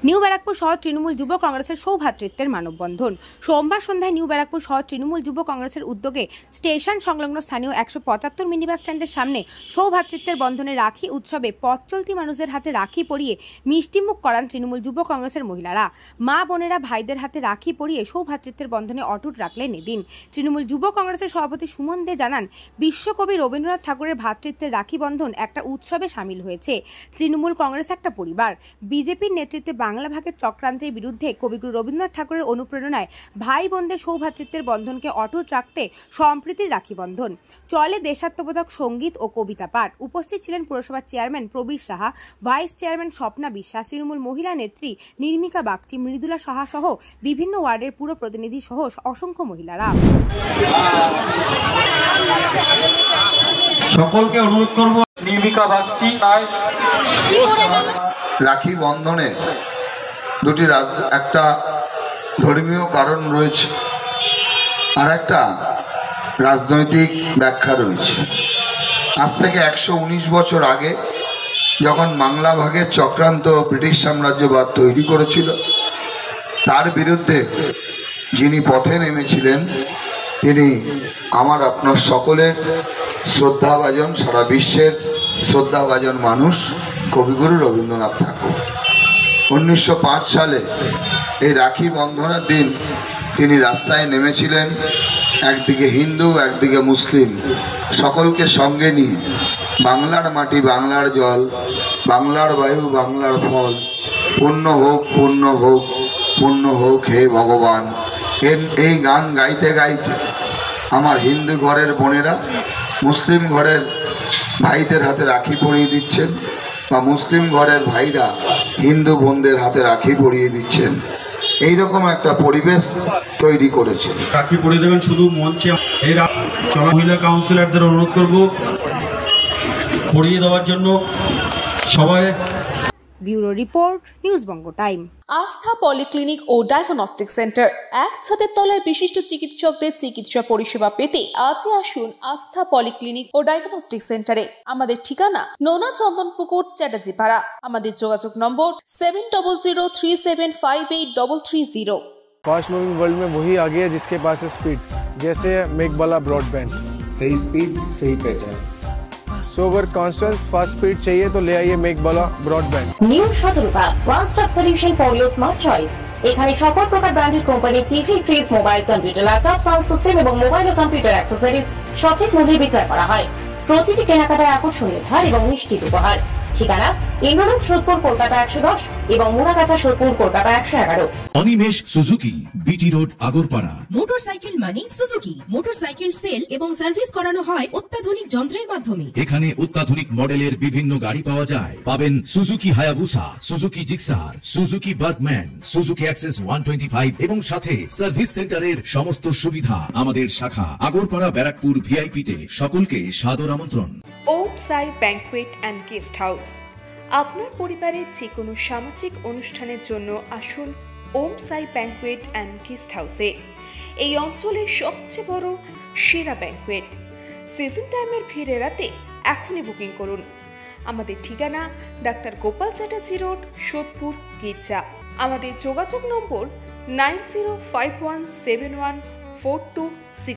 New Barrackpore শহর তৃণমূল যুব কংগ্রেসের সৌভ্রাতৃত্বের মানববন্ধন। সোমবার সন্ধ্যায় নিউ ব্যারাকপুর শহর তৃণমূল যুব কংগ্রেসের উদ্যোগে স্টেশন সংলগ্ন স্থানীয় 175 মিনি বাস স্ট্যান্ডের সামনে সৌভ্রাতৃত্বের বন্ধনে রাখি উৎসবে পথ চলতি মানুষদের হাতে রাখি পরিয়ে মিষ্টিমুখ করান তৃণমূল যুব কংগ্রেসের মহিলারা। মা বোনেরা ভাইদের হাতে রাখি পরিয়ে সৌভ্রাতৃত্বের বন্ধনে অটুট রাখলেন এদিন। তৃণমূল যুব কংগ্রেসের সভাপতি সুমন দে জানান, বিশ্বকবি রবীন্দ্রনাথ ঠাকুরের ভ্রাতৃত্বের রাখি বন্ধন একটা উৎসবে সামিল হয়েছে। তৃণমূল কংগ্রেস একটা পরিবার। বিজেপির নেতৃত্বে বাংলা ভাগের চক্রান্তের বিরুদ্ধে কবিগুরু রবীন্দ্রনাথ ঠাকুরের অনুপ্রেরণায় ভাই বোনদের সৌভ্রাতৃত্বের বন্ধনকে অটুট রাখতে সম্প্রীতির রাখি বন্ধন। চলে দেশাত্মবোধক সঙ্গীত ও কবিতা পাঠ। উপস্থিত ছিলেন পুরসভার chairman Prabir Saha, vice chairman Swapna বিশ্বাস, তৃণমূল মহিলা নেত্রী নির্মিকা বাগচি, মৃদুলা সাহা সহ বিভিন্ন ওয়ার্ডের পুরো প্রতিনিধি সহ অসংখ্য মহিলারা। সকলকে অনুরোধ করব, নির্মিকা বাগচি। রাখি বন্ধনে দুটি একটা ধর্মীয় কারণ রয়েছে আর একটা রাজনৈতিক ব্যাখ্যা রয়েছে। আজ থেকে 119 বছর আগে যখন বাংলা ভাগের চক্রান্ত ব্রিটিশ সাম্রাজ্যবাদ তৈরি করেছিল, তার বিরুদ্ধে যিনি পথে নেমেছিলেন তিনি আমার আপনার সকলের শ্রদ্ধাভাজন, সারা বিশ্বের শ্রদ্ধাভাজন মানুষ কবিগুরু রবীন্দ্রনাথ ঠাকুর। 1905 সালে এই রাখি বন্ধনের দিন তিনি রাস্তায় নেমেছিলেন, একদিকে হিন্দু একদিকে মুসলিম সকলকে সঙ্গে নিয়ে বাংলার মাটি বাংলার জল, বাংলার বায়ু বাংলার ফল, পূর্ণ হোক পূর্ণ হোক পূর্ণ হোক হে ভগবান। এই গান গাইতে গাইতে আমার হিন্দু ঘরের বোনেরা মুসলিম ঘরের ভাইদের হাতে রাখি পরিয়ে দিচ্ছেন বা মুসলিম ঘরের ভাইরা হিন্দু বোনদের হাতে রাখি পরিয়ে দিচ্ছেন। এইরকম একটা পরিবেশ তৈরি করেছে। রাখি পরিয়ে দেবেন শুধু মঞ্চে। এই চলা মহিলা কাউন্সিলরদের অনুরোধ করব পরিয়ে দেওয়ার জন্য সবাই। ব্যুরো রিপোর্ট, নিউজ বঙ্গ টাইম। আস্থা পলিক্লিনিক ও ডায়াগনস্টিক সেন্টার, এক ছাদের তলায় বিশিষ্ট চিকিৎসকদের চিকিৎসা পরিষেবা পেতে আজই আসুন আস্থা পলিক্লিনিক ও ডায়াগনস্টিক সেন্টারে। আমাদের ঠিকানা নোনা চন্দনপুকুর, চ্যাটার্জিপাড়া। আমাদের যোগাযোগ নম্বর 7003758330। फास्ट मूविंग वर्ल्ड में वही आ गया जिसके पास है स्पीड, जैसे मेघबाला ब्रॉडबैंड। सही स्पीड सही पहचान। सो अगर कांस्टेंट फास्ट स्पीड चाहिए तो ले आइए Meghbala broadband. New Shatarupa one stop solution for your smart choice. এখানে সকল প্রকার ব্র্যান্ডেড কোম্পানির TV, fridge, mobile, computer, laptop, sound system এবং মোবাইল ও কম্পিউটার অ্যাক্সেসরিজ সঠিক মূল্যে বিক্রয় করা হয়। প্রতিটি কেনাকাটায় আকর্ষণীয় ছাড় এবং নিশ্চিত উপহার। ঠিকানা ইন্দ্রনগর, সোদপুর, কলকাতা 110 এবং Muragachha, Sodepur, Kolkata 111। Animesh Suzuki, BT road, Agarpara. Motorcycle মানে সুজুকি। মোটরসাইকেল সেল এবং সার্ভিস করানো হয় অত্যাধুনিক যন্ত্রের মাধ্যমে। এখানে অত্যাধুনিক মডেলের বিভিন্ন গাড়ি পাওয়া যায়। পাবেন Suzuki Hayabusa, Suzuki Gixxer, Suzuki Bergman, Suzuki access 125 এবং সাথে সার্ভিস সেন্টারের সমস্ত সুবিধা। আমাদের শাখা আগরপাড়া, ব্যারাকপুর ভিআইপি তে। সকলকে সাদর আমন্ত্রণ। ওম সাই ব্যাংকুয়েট অ্যান্ড গেস্ট হাউস। আপনার পরিবারের যে কোনো সামাজিক অনুষ্ঠানের জন্য আসুন ওম সাই ব্যাংকুয়েট অ্যান্ড গেস্ট হাউসে। এই অঞ্চলের সবচেয়ে বড় সেরা ব্যাংকুয়েট। সিজন টাইমের ভিড় এড়াতে এখনই বুকিং করুন। আমাদের ঠিকানা ডাক্তার গোপাল চ্যাটার্জি রোড, সোদপুর, গির্জা। আমাদের যোগাযোগ নম্বর 90517142